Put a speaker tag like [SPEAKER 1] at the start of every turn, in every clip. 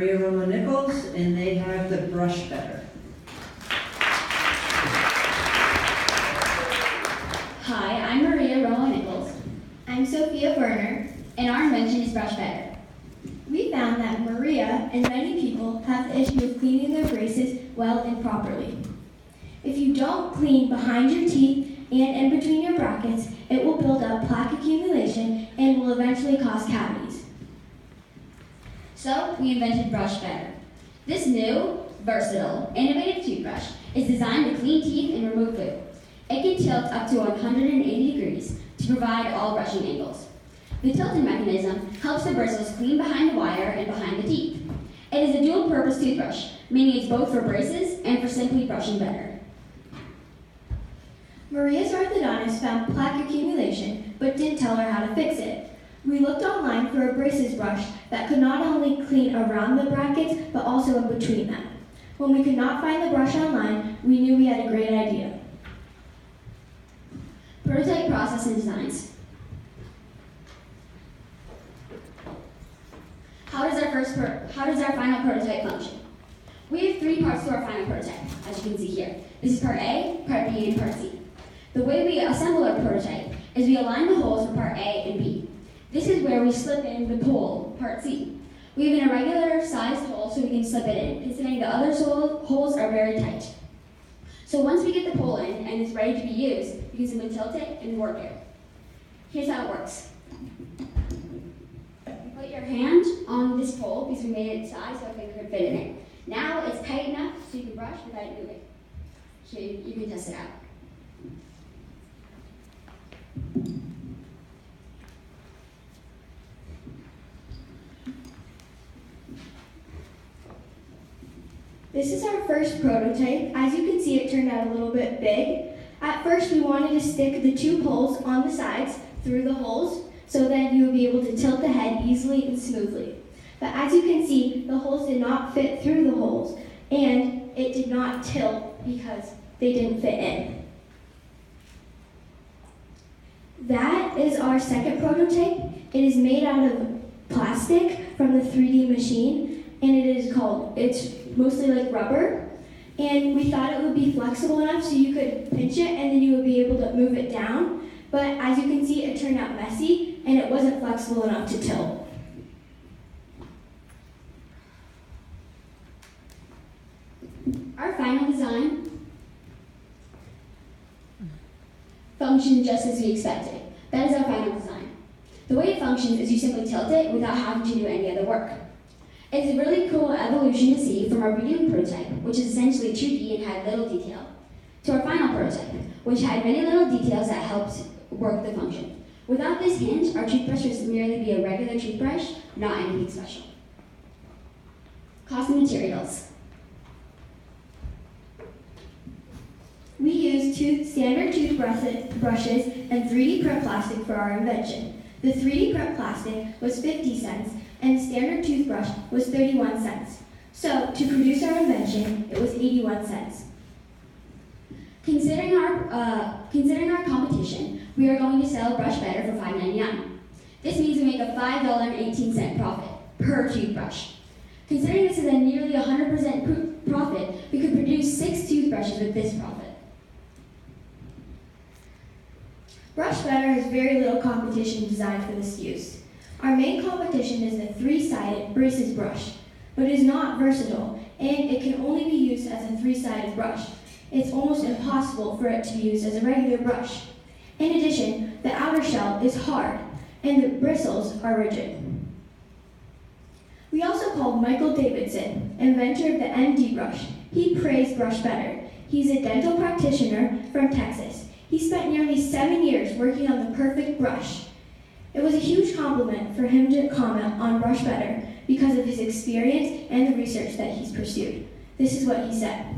[SPEAKER 1] Maria Romo Nichols, and they have the Brush Better.
[SPEAKER 2] Hi, I'm Maria Romo Nichols.
[SPEAKER 3] I'm Sophia Werner.
[SPEAKER 2] And our invention is Brush Better.
[SPEAKER 3] We found that Maria and many people have the issue of cleaning their braces well and properly. If you don't clean behind your teeth and in between your brackets, it will build up plaque accumulation and will eventually cause cavities.
[SPEAKER 2] So we invented Brush Better. This new, versatile, innovative toothbrush is designed to clean teeth and remove food. It can tilt up to 180 degrees to provide all brushing angles. The tilting mechanism helps the bristles clean behind the wire and behind the teeth. It is a dual-purpose toothbrush, meaning it's both for braces and for simply brushing better.
[SPEAKER 3] Maria's orthodontist found plaque accumulation, but didn't tell her how to fix it. We looked online for a braces brush that could not only clean around the brackets, but also in between them. When we could not find the brush online, we knew we had a great idea.
[SPEAKER 2] Prototype process and designs. How does our final prototype function? We have 3 parts to our final prototype, as you can see here. This is part A, part B, and part C. The way we assemble our prototype is we align the holes for part A and B. This is where we slip in the pole, part C. We have an irregular sized hole so we can slip it in, considering the other holes are very tight. So once we get the pole in and it's ready to be used, you can simply tilt it and work it. Here's how it works. Put your hand on this pole because we made it size so a finger could fit in it. Now it's tight enough so you can brush without it moving. So you can test it out.
[SPEAKER 3] This is our first prototype. As you can see, it turned out a little bit big. At first, we wanted to stick the 2 poles on the sides through the holes so that you would be able to tilt the head easily and smoothly. But as you can see, the holes did not fit through the holes, and it did not tilt because they didn't fit in. That is our second prototype. It is made out of plastic from the 3D machine, and it's mostly like rubber. And we thought it would be flexible enough so you could pinch it and then you would be able to move it down. But as you can see, it turned out messy and it wasn't flexible enough to tilt.
[SPEAKER 2] Our final design functioned just as we expected. That is our final design. The way it functions is you simply tilt it without having to do any other work. It is a really cool evolution to see from our beginning prototype, which is essentially 2D and had little detail, to our final prototype, which had many little details that helped work the function. Without this hinge, our toothbrush would merely be a regular toothbrush, not anything special. Cost and materials.
[SPEAKER 3] We used 2 standard toothbrushes and 3D print plastic for our invention. The 3D print plastic was 50 cents and standard toothbrush was 31 cents. So to produce our invention, it was 81 cents.
[SPEAKER 2] Considering our competition, we are going to sell Brush Better for $5.99. This means we make a $5.18 profit per toothbrush. Considering this is a nearly 100% profit, we could produce 6 toothbrushes with this profit.
[SPEAKER 3] Brush Better has very little competition designed for this use. Our main competition is the 3-sided braces brush, but it is not versatile, and it can only be used as a 3-sided brush. It's almost impossible for it to be used as a regular brush. In addition, the outer shell is hard, and the bristles are rigid. We also called Michael Davidson, inventor of the MD brush. He praised Brush Better. He's a dental practitioner from Texas. He spent nearly 7 years working on the perfect brush. It was a huge compliment for him to comment on Brush Better because of his experience and the research that he's pursued. This is what he said.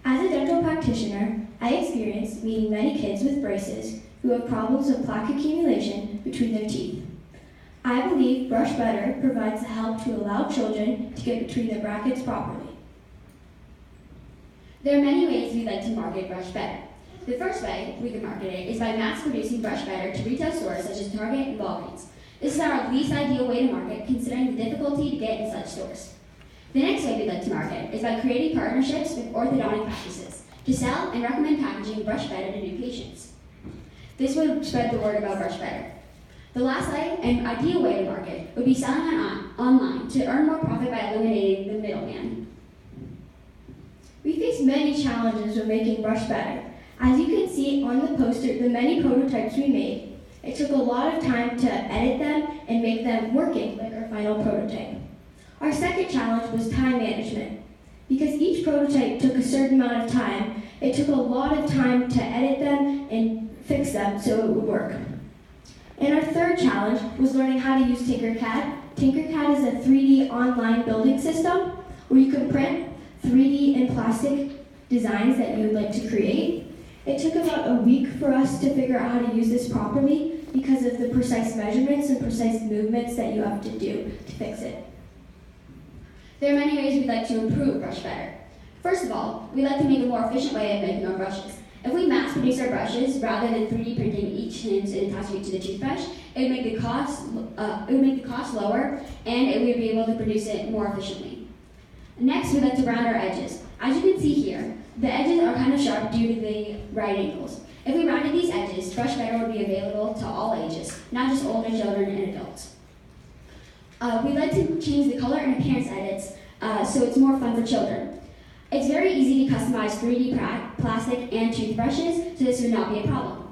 [SPEAKER 3] As a dental practitioner, I experienced meeting many kids with braces who have problems of plaque accumulation between their teeth. I believe Brush Better provides the help to allow children to get between their brackets properly.
[SPEAKER 2] There are many ways we'd like to market Brush Better. The first way we can market it is by mass-producing Brush Better to retail stores such as Target and Walgreens. This is our least ideal way to market, considering the difficulty to get in such stores. The next way we'd like to market is by creating partnerships with orthodontic practices to sell and recommend packaging Brush Better to new patients. This would spread the word about Brush Better. The last and ideal way to market would be selling online to earn more profit by eliminating the middleman.
[SPEAKER 3] We face many challenges when making Brush Better. As you can see on the poster, the many prototypes we made, it took a lot of time to edit them and make them working like our final prototype. Our second challenge was time management. Because each prototype took a certain amount of time, it took a lot of time to edit them and fix them so it would work. And our third challenge was learning how to use Tinkercad. Tinkercad is a 3D online building system where you can print 3D and plastic designs that you would like to create. It took about a week for us to figure out how to use this properly because of the precise measurements and precise movements that you have to do to fix it.
[SPEAKER 2] There are many ways we'd like to improve Brush Better. First of all, we'd like to make a more efficient way of making our brushes. If we mass produce our brushes rather than 3D printing each hinge and attaching it to the toothbrush, it would make the cost lower, and we would be able to produce it more efficiently. Next, we'd like to round our edges. As you can see here, the edges are kind of sharp due to the right angles. If we rounded these edges, Brush Better would be available to all ages, not just older children and adults. We'd like to change the color and appearance edits so it's more fun for children. It's very easy to customize 3D plastic and toothbrushes, so this would not be a problem.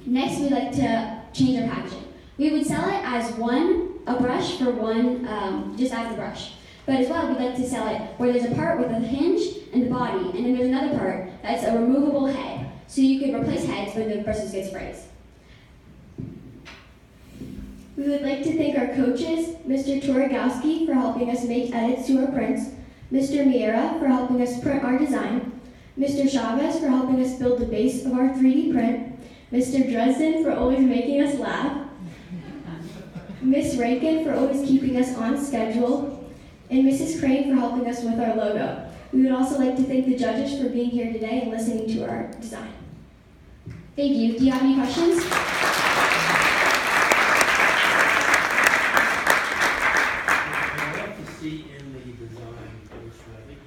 [SPEAKER 2] Next, we'd like to change our packaging. We would sell it as a brush for one, just as the brush. But as well, we'd like to sell it where there's a part with a hinge and the body, and then there's another part that's a removable head, so you could replace heads when the brushes get sprayed.
[SPEAKER 3] We would like to thank our coaches, Mr. Torigowski for helping us make edits to our prints, Mr. Miera for helping us print our design, Mr. Chavez for helping us build the base of our 3D print, Mr. Dresden for always making us laugh, Miss Rankin for always keeping us on schedule, and Mrs. Crane for helping us with our logo. We would also like to thank the judges for being here today and listening to our design.
[SPEAKER 2] Thank you. Do you have any questions?
[SPEAKER 4] In the design portion, I think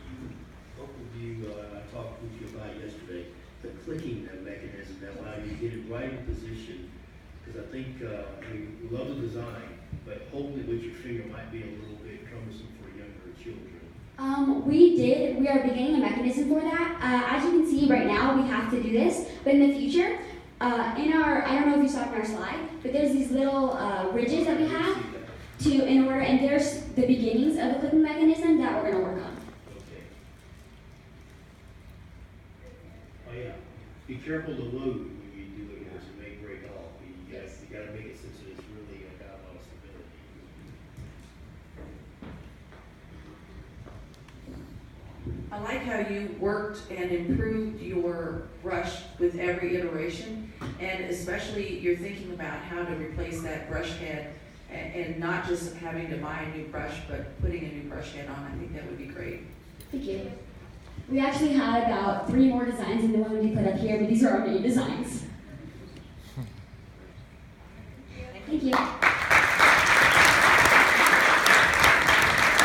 [SPEAKER 4] both of you, I talked with you about yesterday, the clicking mechanism that allows you to get it right in position. Because I think we love the design, but holding it with your finger might be a little bit cumbersome for younger children.
[SPEAKER 2] We are beginning a mechanism for that. As you can see right now, we have to do this, but in the future, I don't know if you saw it in our slide, but there's these little ridges that we have. And there's the beginnings of a clicking mechanism that we're going to work on.
[SPEAKER 4] Okay. Oh yeah. Be careful to load when you do it, because it may break off. You got to make it so it's really got a lot of stability.
[SPEAKER 5] I like how you worked and improved your brush with every iteration, and especially you're thinking about how to replace that brush head and not just having to buy a new brush, but putting a new brush head on. I think that would be great.
[SPEAKER 2] Thank you. We actually had about 3 more designs than the one we put up here, but these are our main designs. Thank you.